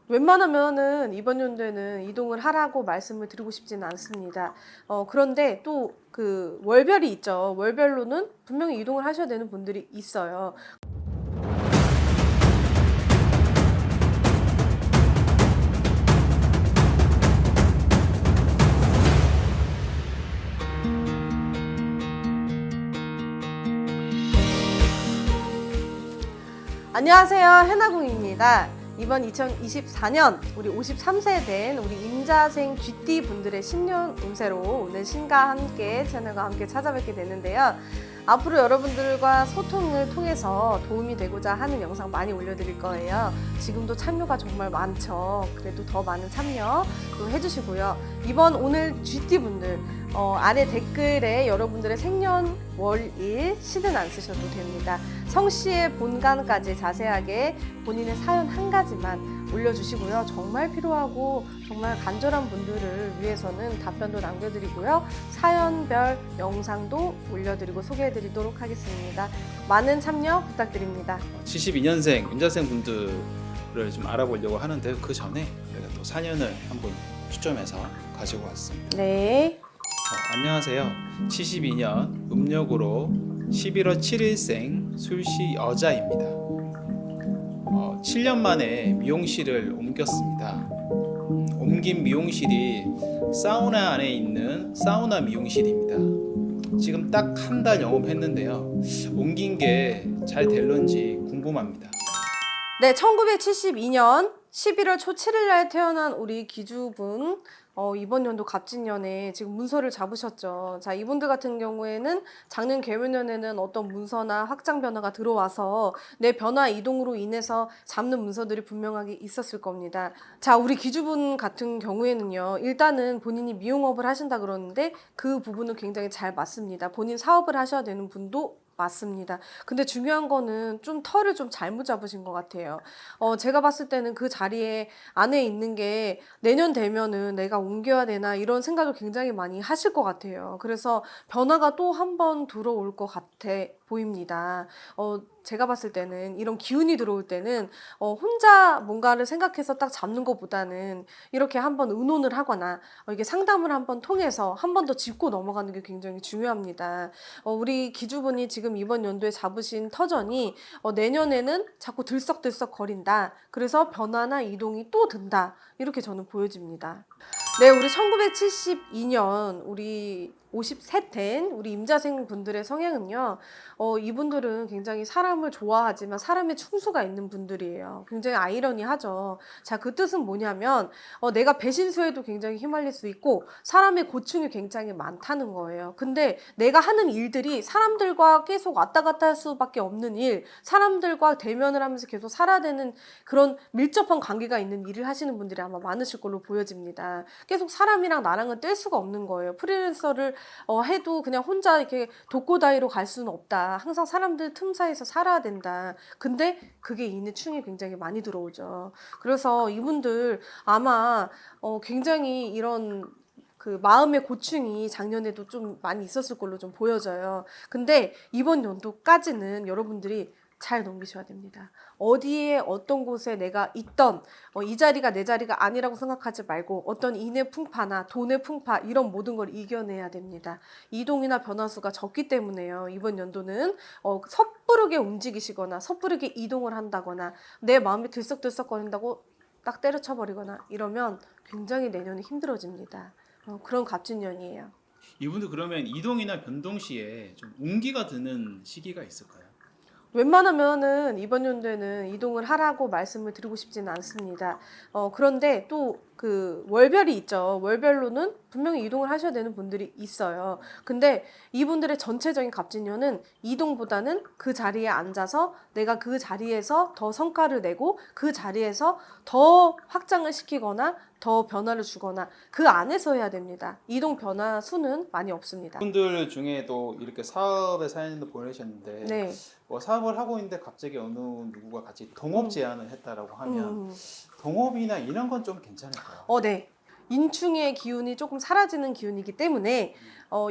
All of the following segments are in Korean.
웬만하면은 이번 연도에는 이동을 하라고 말씀을 드리고 싶지는 않습니다. 그런데 또 그 월별이 있죠. 월별로는 분명히 이동을 하셔야 되는 분들이 있어요. 안녕하세요. 해나궁입니다. 이번 2024년 우리 53세 된 우리 임자생 GT 분들의 신년 운세로 오늘 신과 함께 채널과 함께 찾아뵙게 되는데요. 앞으로 여러분들과 소통을 통해서 도움이 되고자 하는 영상 많이 올려드릴 거예요. 지금도 참여가 정말 많죠. 그래도 더 많은 참여 해주시고요. 이번 오늘 GT 분들 아래 댓글에 여러분들의 생년 월일 시는 안 쓰셔도 됩니다. 성씨의 본관까지 자세하게 본인의 사연 한 가지만 올려주시고요. 정말 필요하고 정말 간절한 분들을 위해서는 답변도 남겨드리고요. 사연별 영상도 올려드리고 소개해드리도록 하겠습니다. 많은 참여 부탁드립니다. 72년생 임자생 분들을 좀 알아보려고 하는데요. 그 전에 제가 또 사연을 한번 추첨해서 가지고 왔습니다. 네. 안녕하세요. 72년 음력으로 11월 7일생 술시 여자입니다. 7년 만에 미용실을 옮겼습니다. 옮긴 미용실이 사우나 안에 있는 사우나 미용실입니다. 지금 딱 한 달 영업했는데요. 옮긴 게 잘 될런지 궁금합니다. 네, 1972년 11월 초 7일 날 태어난 우리 기주분, 이번 연도 갑진년에 지금 문서를 잡으셨죠. 자, 이분들 같은 경우에는 작년 개묘년에는 어떤 문서나 확장 변화가 들어와서 내 변화 이동으로 인해서 잡는 문서들이 분명하게 있었을 겁니다. 자, 우리 기주분 같은 경우에는요, 일단은 본인이 미용업을 하신다 그러는데 그 부분은 굉장히 잘 맞습니다. 본인 사업을 하셔야 되는 분도 맞습니다. 근데 중요한 거는 좀 털을 좀 잘못 잡으신 것 같아요. 제가 봤을 때는 그 자리에 안에 있는 게 내년 되면은 내가 옮겨야 되나 이런 생각을 굉장히 많이 하실 것 같아요. 그래서 변화가 또 한 번 들어올 것 같아 보입니다. 제가 봤을 때는 이런 기운이 들어올 때는 혼자 뭔가를 생각해서 딱 잡는 것보다는 이렇게 한번 의논을 하거나 이게 상담을 한번 통해서 한 번 더 짚고 넘어가는 게 굉장히 중요합니다. 우리 기주분이 지금 이번 연도에 잡으신 터전이 내년에는 자꾸 들썩들썩 거린다. 그래서 변화나 이동이 또 든다. 이렇게 저는 보여집니다. 네, 우리 1972년 우리 50세 된 우리 임자생 분들의 성향은요. 이분들은 굉장히 사람을 좋아하지만 사람의 충수가 있는 분들이에요. 굉장히 아이러니하죠. 자, 그 뜻은 뭐냐면 내가 배신수에도 굉장히 휘말릴 수 있고 사람의 고충이 굉장히 많다는 거예요. 근데 내가 하는 일들이 사람들과 계속 왔다 갔다 할 수밖에 없는 일, 사람들과 대면을 하면서 계속 살아야 되는 그런 밀접한 관계가 있는 일을 하시는 분들이 아마 많으실 걸로 보여집니다. 계속 사람이랑 나랑은 뗄 수가 없는 거예요. 프리랜서를 해도 그냥 혼자 이렇게 독고다이로 갈 수는 없다. 항상 사람들 틈 사이에서 살아야 된다. 근데 그게 인의 충이 굉장히 많이 들어오죠. 그래서 이분들 아마 굉장히 이런 그 마음의 고충이 작년에도 좀 많이 있었을 걸로 좀 보여져요. 근데 이번 연도까지는 여러분들이 잘 넘기셔야 됩니다. 어디에 어떤 곳에 내가 있던 이 자리가 내 자리가 아니라고 생각하지 말고 어떤 인의 풍파나 돈의 풍파 이런 모든 걸 이겨내야 됩니다. 이동이나 변화수가 적기 때문에요. 이번 연도는 섣부르게 움직이시거나 섣부르게 이동을 한다거나 내 마음이 들썩들썩거린다고 딱 때려쳐버리거나 이러면 굉장히 내년이 힘들어집니다. 그런 갑진년이에요. 이분들 그러면 이동이나 변동 시에 좀 운기가 드는 시기가 있을까요? 웬만하면은 이번 연도에는 이동을 하라고 말씀을 드리고 싶지는 않습니다. 그런데 또 그 월별이 있죠. 월별로는 분명히 이동을 하셔야 되는 분들이 있어요. 근데 이분들의 전체적인 갑진년은 이동보다는 그 자리에 앉아서 내가 그 자리에서 더 성과를 내고 그 자리에서 더 확장을 시키거나 더 변화를 주거나 그 안에서 해야 됩니다. 이동 변화 수는 많이 없습니다. 분들 중에도 이렇게 사업의 사연도 보내셨는데 네. 사업을 하고 있는데 갑자기 어느 누구가 같이 동업 제안을 했다라고 하면 음. 동업이나 이런 건 좀 괜찮을까요? 네. 인충의 기운이 조금 사라지는 기운이기 때문에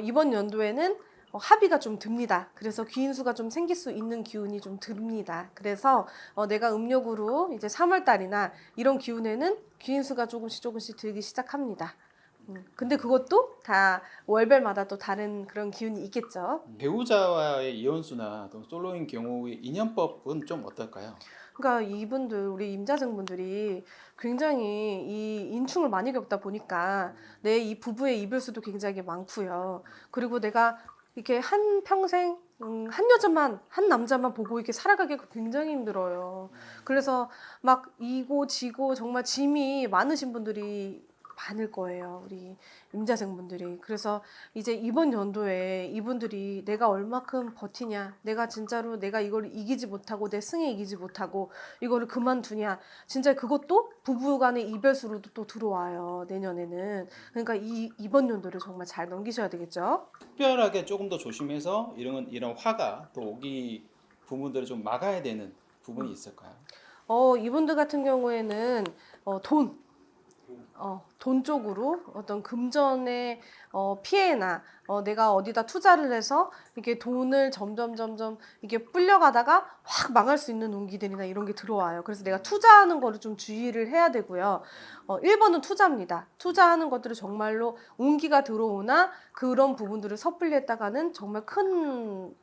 이번 연도에는 합의가 좀 듭니다. 그래서 귀인수가 좀 생길 수 있는 기운이 좀 듭니다. 그래서 내가 음력으로 이제 3월 달이나 이런 기운에는 귀인수가 조금씩 들기 시작합니다. 근데 그것도 다 월별마다 또 다른 그런 기운이 있겠죠. 배우자와의 이혼수나 또 솔로인 경우의 인연법은 좀 어떨까요? 그러니까 이분들 우리 임자생분들이 굉장히 이 인충을 많이 겪다 보니까 내 이 부부의 이별수도 굉장히 많고요. 그리고 내가 이렇게 한 평생 한 여자만 한 남자만 보고 이렇게 살아가기가 굉장히 힘들어요. 그래서 막 이고 지고 정말 짐이 많으신 분들이 많을 거예요. 우리 임자생분들이. 그래서 이제 이번 연도에 이분들이 내가 얼마큼 버티냐, 내가 진짜로 내가 이걸 이기지 못하고 내 승에 이기지 못하고 이거를 그만두냐, 진짜 그것도 부부간의 이별수로도 또 들어와요. 내년에는. 그러니까 이번 연도를 정말 잘 넘기셔야 되겠죠. 특별하게 조금 더 조심해서 이런 화가 또 오기 부분들을 좀 막아야 되는 부분이 있을까요? 이분들 같은 경우에는 돈 쪽으로 어떤 금전의 피해나 내가 어디다 투자를 해서 이게 돈을 점점 이게 불려가다가 확 망할 수 있는 운기들이나 이런 게 들어와요. 그래서 내가 투자하는 거를 좀 주의를 해야 되고요. 1번은 투자입니다. 투자하는 것들을 정말로 운기가 들어오나 그런 부분들을 섣불리 했다가는 정말 큰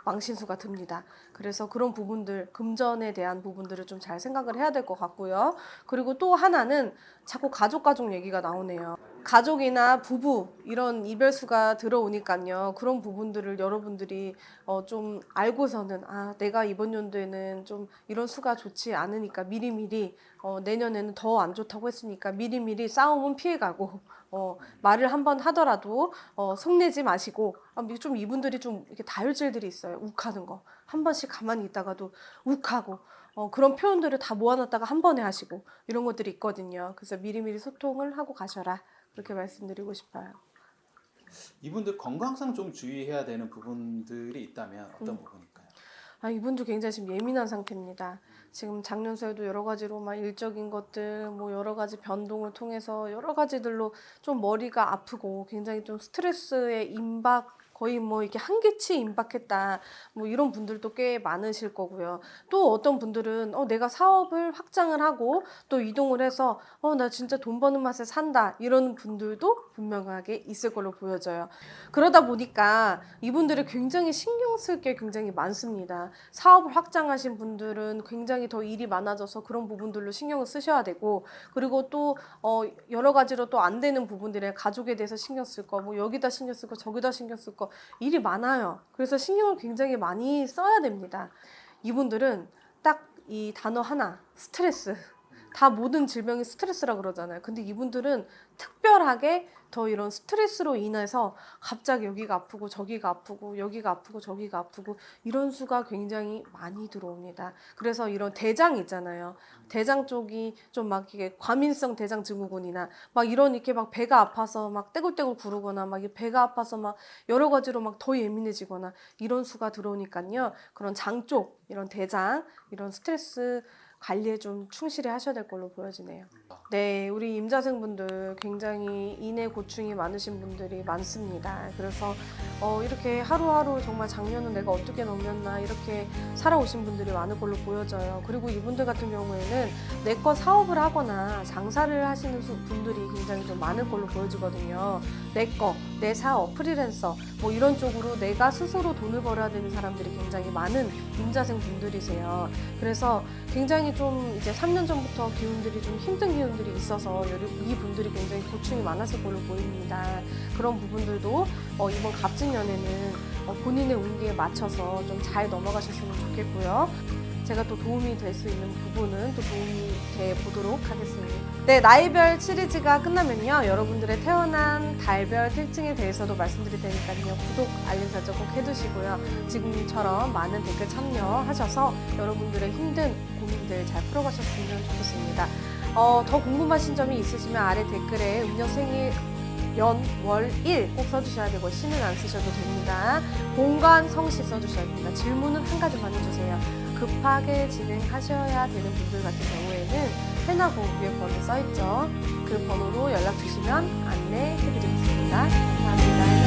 망신수가 듭니다. 그래서 그런 부분들, 금전에 대한 부분들을 좀 잘 생각을 해야 될 것 같고요. 그리고 또 하나는 자꾸 가족 얘기가 나오네요. 가족이나 부부 이런 이별수가 들어오니까요. 그런 부분들을 여러분들이 좀 알고서는 내가 이번 연도에는 좀 이런 수가 좋지 않으니까 미리미리 내년에는 더 안 좋다고 했으니까 미리미리 싸움은 피해가고 말을 한번 하더라도 속내지 마시고 좀 이분들이 좀 이렇게 다혈질들이 있어요. 욱하는 거. 한 번씩 가만히 있다가도 욱하고 그런 표현들을 다 모아놨다가 한 번에 하시고 이런 것들이 있거든요. 그래서 미리미리 소통을 하고 가셔라. 그렇게 말씀드리고 싶어요. 이분들 건강상 좀 주의해야 되는 부분들이 있다면 어떤 부분일까요? 이분도 굉장히 지금 예민한 상태입니다. 지금 작년서에도 여러 가지로 막 일적인 것들, 뭐 여러 가지 변동을 통해서 여러 가지들로 좀 머리가 아프고 굉장히 좀 스트레스에 임박, 거의 뭐 이렇게 한계치 임박했다. 뭐 이런 분들도 꽤 많으실 거고요. 또 어떤 분들은 내가 사업을 확장을 하고 또 이동을 해서 나 진짜 돈 버는 맛에 산다. 이런 분들도 분명하게 있을 걸로 보여져요. 그러다 보니까 이분들이 굉장히 신경 쓸 게 굉장히 많습니다. 사업을 확장하신 분들은 굉장히 더 일이 많아져서 그런 부분들로 신경을 쓰셔야 되고, 그리고 또 여러 가지로 또 안 되는 부분들에 가족에 대해서 신경 쓸 거, 뭐 여기다 신경 쓸 거, 저기다 신경 쓸 거, 일이 많아요. 그래서 신경을 굉장히 많이 써야 됩니다. 이분들은 딱 이 단어 하나, 스트레스. 다 모든 질병이 스트레스라 그러잖아요. 근데 이분들은 특별하게 더 이런 스트레스로 인해서 갑자기 여기가 아프고 저기가 아프고 여기가 아프고 저기가 아프고 이런 수가 굉장히 많이 들어옵니다. 그래서 이런 대장 있잖아요. 대장 쪽이 좀 막 이게 과민성 대장 증후군이나 막 이런 이렇게 막 배가 아파서 막 떼굴떼굴 구르거나 막 배가 아파서 막 여러 가지로 막 더 예민해지거나 이런 수가 들어오니까요. 그런 장 쪽, 이런 대장, 이런 스트레스 관리에 좀 충실히 하셔야 될 걸로 보여지네요. 네, 우리 임자생분들 굉장히 인해 고충이 많으신 분들이 많습니다. 그래서 이렇게 하루하루 정말 작년은 내가 어떻게 넘겼나 이렇게 살아오신 분들이 많을 걸로 보여져요. 그리고 이분들 같은 경우에는 내거 사업을 하거나 장사를 하시는 분들이 굉장히 좀 많을 걸로 보여지거든요. 내 사업, 프리랜서 뭐 이런 쪽으로 내가 스스로 돈을 벌어야 되는 사람들이 굉장히 많은 임자생 분들이세요. 그래서 굉장히 좀 이제 3년 전부터 기운들이 좀 힘든 기운들이 있어서 이 분들이 굉장히 고충이 많았을 걸로 보입니다. 그런 부분들도 이번 갑진년에는 본인의 운기에 맞춰서 좀 잘 넘어가셨으면 좋겠고요. 제가 또 도움이 될 수 있는 부분은 또 도움이 돼 보도록 하겠습니다. 네, 나이별 시리즈가 끝나면요. 여러분들의 태어난 달별 특징에 대해서도 말씀드릴 테니까요. 구독, 알림 설정 꼭 해두시고요. 지금처럼 많은 댓글 참여하셔서 여러분들의 힘든 고민들 잘 풀어가셨으면 좋겠습니다. 더 궁금하신 점이 있으시면 아래 댓글에 음력 생일 연, 월, 일 꼭 써주셔야 되고 시는 안 쓰셔도 됩니다. 공간, 성시 써주셔야 됩니다. 질문은 한 가지만 해주세요. 급하게 진행하셔야 되는 분들 같은 경우에는 해나고 위에 번호 써있죠. 그 번호로 연락 주시면 안내해드리겠습니다. 감사합니다.